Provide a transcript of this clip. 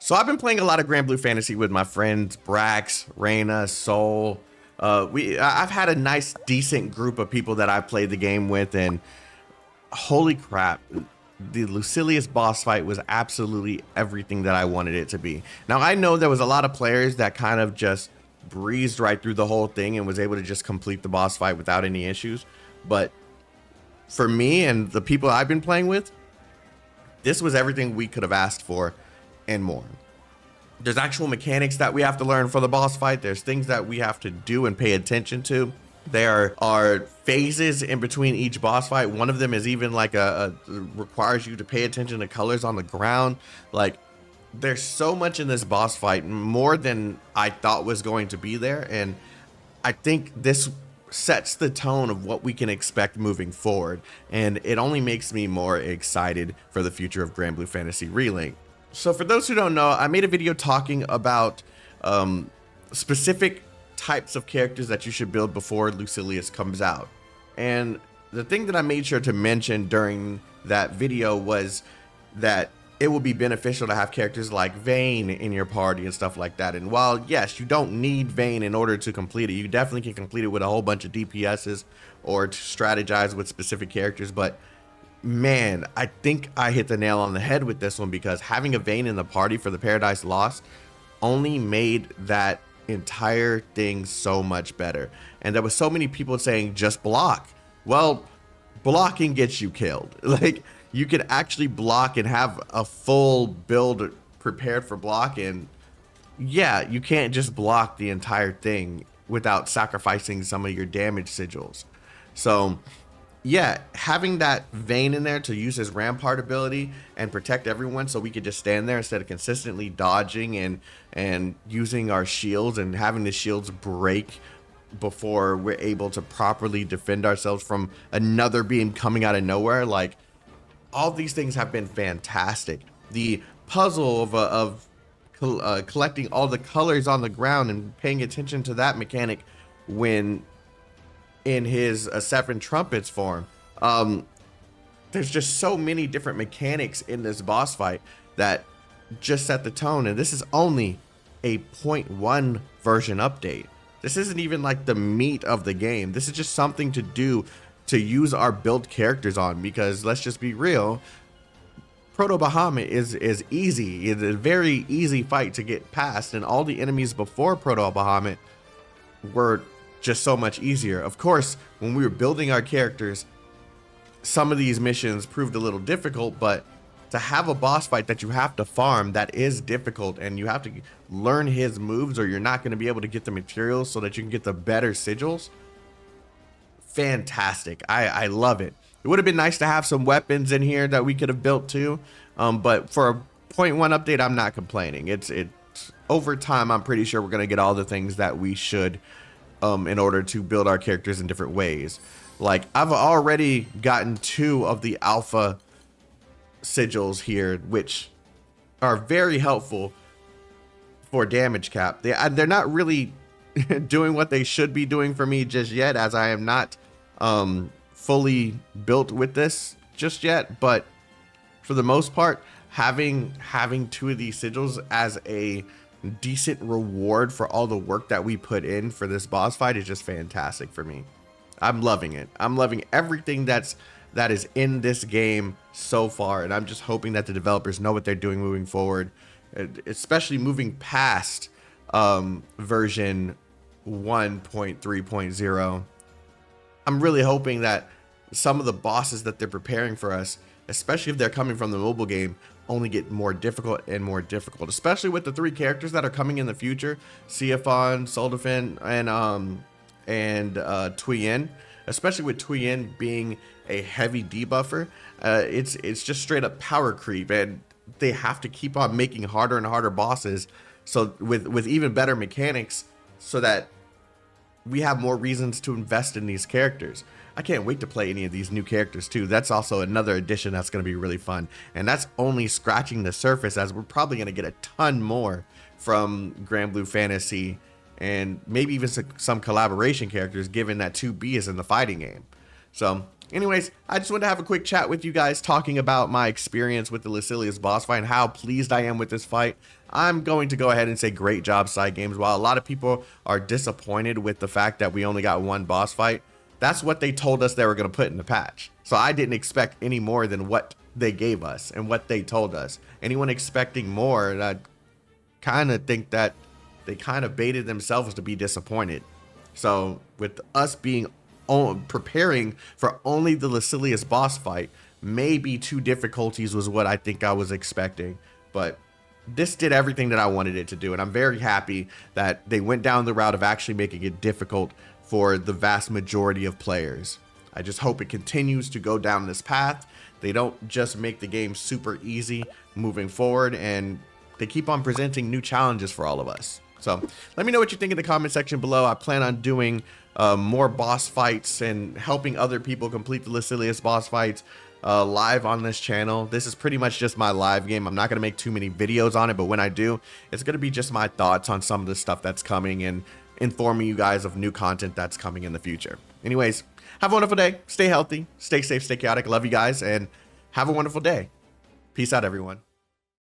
So I've been playing a lot of Granblue Fantasy with my friends Brax, Reyna, Soul. I've had a nice, decent group of people that I played the game with, and holy crap, the Lucilius boss fight was absolutely everything that I wanted it to be. Now I know there was a lot of players that kind of just breezed right through the whole thing and was able to just complete the boss fight without any issues, but for me and the people I've been playing with, this was everything we could have asked for and more. There's actual mechanics that we have to learn for the boss fight. There's things that we have to do and pay attention to. There are phases in between each boss fight. One of them is even like requires you to pay attention to colors on the ground. Like, there's so much in this boss fight, more than I thought was going to be there, and I think this sets the tone of what we can expect moving forward, and it only makes me more excited for the future of Granblue Fantasy Relink. So for those who don't know, I made a video talking about specific types of characters that you should build before Lucilius comes out. And the thing that I made sure to mention during that video was that it will be beneficial to have characters like Vayne in your party and stuff like that. And while, yes, you don't need Vayne in order to complete it, you definitely can complete it with a whole bunch of DPSs or to strategize with specific characters. But man, I think I hit the nail on the head with this one, because having a Vayne in the party for the Paradise Lost only made that entire thing so much better. And there was so many people saying just block. Well, blocking gets you killed. Like, you can actually block and have a full build prepared for block, and yeah, you can't just block the entire thing without sacrificing some of your damage sigils. So yeah, having that Vayne in there to use his Rampart ability and protect everyone, so we could just stand there instead of consistently dodging and using our shields and having the shields break before we're able to properly defend ourselves from another beam coming out of nowhere. Like, all these things have been fantastic. The puzzle of collecting all the colors on the ground and paying attention to that mechanic when in his Seven Trumpets form. There's just so many different mechanics in this boss fight that just set the tone, and this is only a 0.1 version update. This isn't even like the meat of the game. This is just something to do to use our build characters on, because let's just be real, Proto Bahamut is easy. It's a very easy fight to get past, and all the enemies before Proto Bahamut were just so much easier. Of course, when we were building our characters, some of these missions proved a little difficult, but to have a boss fight that you have to farm, that is difficult, and you have to learn his moves or you're not going to be able to get the materials so that you can get the better sigils. Fantastic. I love it. It would have been nice to have some weapons in here that we could have built too, but for a 0.1 update, I'm not complaining. It's over time, I'm pretty sure we're going to get all the things that we should in order to build our characters in different ways. Like, I've already gotten 2 of the alpha sigils here, which are very helpful for damage cap. They're not really doing what they should be doing for me just yet, as I am not fully built with this just yet, but for the most part, having 2 of these sigils as a decent reward for all the work that we put in for this boss fight is just fantastic for me. I'm loving it. I'm loving everything that is in this game so far, and I'm just hoping that the developers know what they're doing moving forward, especially moving past version 1.3.0. I'm really hoping that some of the bosses that they're preparing for us, especially if they're coming from the mobile game, only get more difficult and more difficult, especially with the 3 characters that are coming in the future, Siaphon, Soldafin, and Tuyen. Especially with Tuyen being a heavy debuffer, it's just straight up power creep, and they have to keep on making harder and harder bosses, so with even better mechanics, so that we have more reasons to invest in these characters. I can't wait to play any of these new characters too. That's also another addition that's going to be really fun, and that's only scratching the surface, as we're probably going to get a ton more from Granblue Fantasy, and maybe even some collaboration characters, given that 2B is in the fighting game. So Anyways, I just wanted to have a quick chat with you guys talking about my experience with the Lucilius boss fight and how pleased I am with this fight. I'm going to go ahead and say great job, Cygames. While a lot of people are disappointed with the fact that we only got one boss fight, that's what they told us they were going to put in the patch. So I didn't expect any more than what they gave us and what they told us. Anyone expecting more, I kind of think that they kind of baited themselves to be disappointed. So with us being preparing for only the Lucilius boss fight, maybe 2 difficulties was what I think I was expecting, but this did everything that I wanted it to do, and I'm very happy that they went down the route of actually making it difficult for the vast majority of players. I just hope it continues to go down this path. They don't just make the game super easy moving forward, and they keep on presenting new challenges for all of us. So let me know what you think in the comment section below. I plan on doing more boss fights and helping other people complete the Lucilius boss fights live on this channel. This is pretty much just my live game. I'm not going to make too many videos on it, but when I do, it's going to be just my thoughts on some of the stuff that's coming and informing you guys of new content that's coming in the future. Anyways, have a wonderful day. Stay healthy, stay safe, stay chaotic. Love you guys, and have a wonderful day. Peace out, everyone.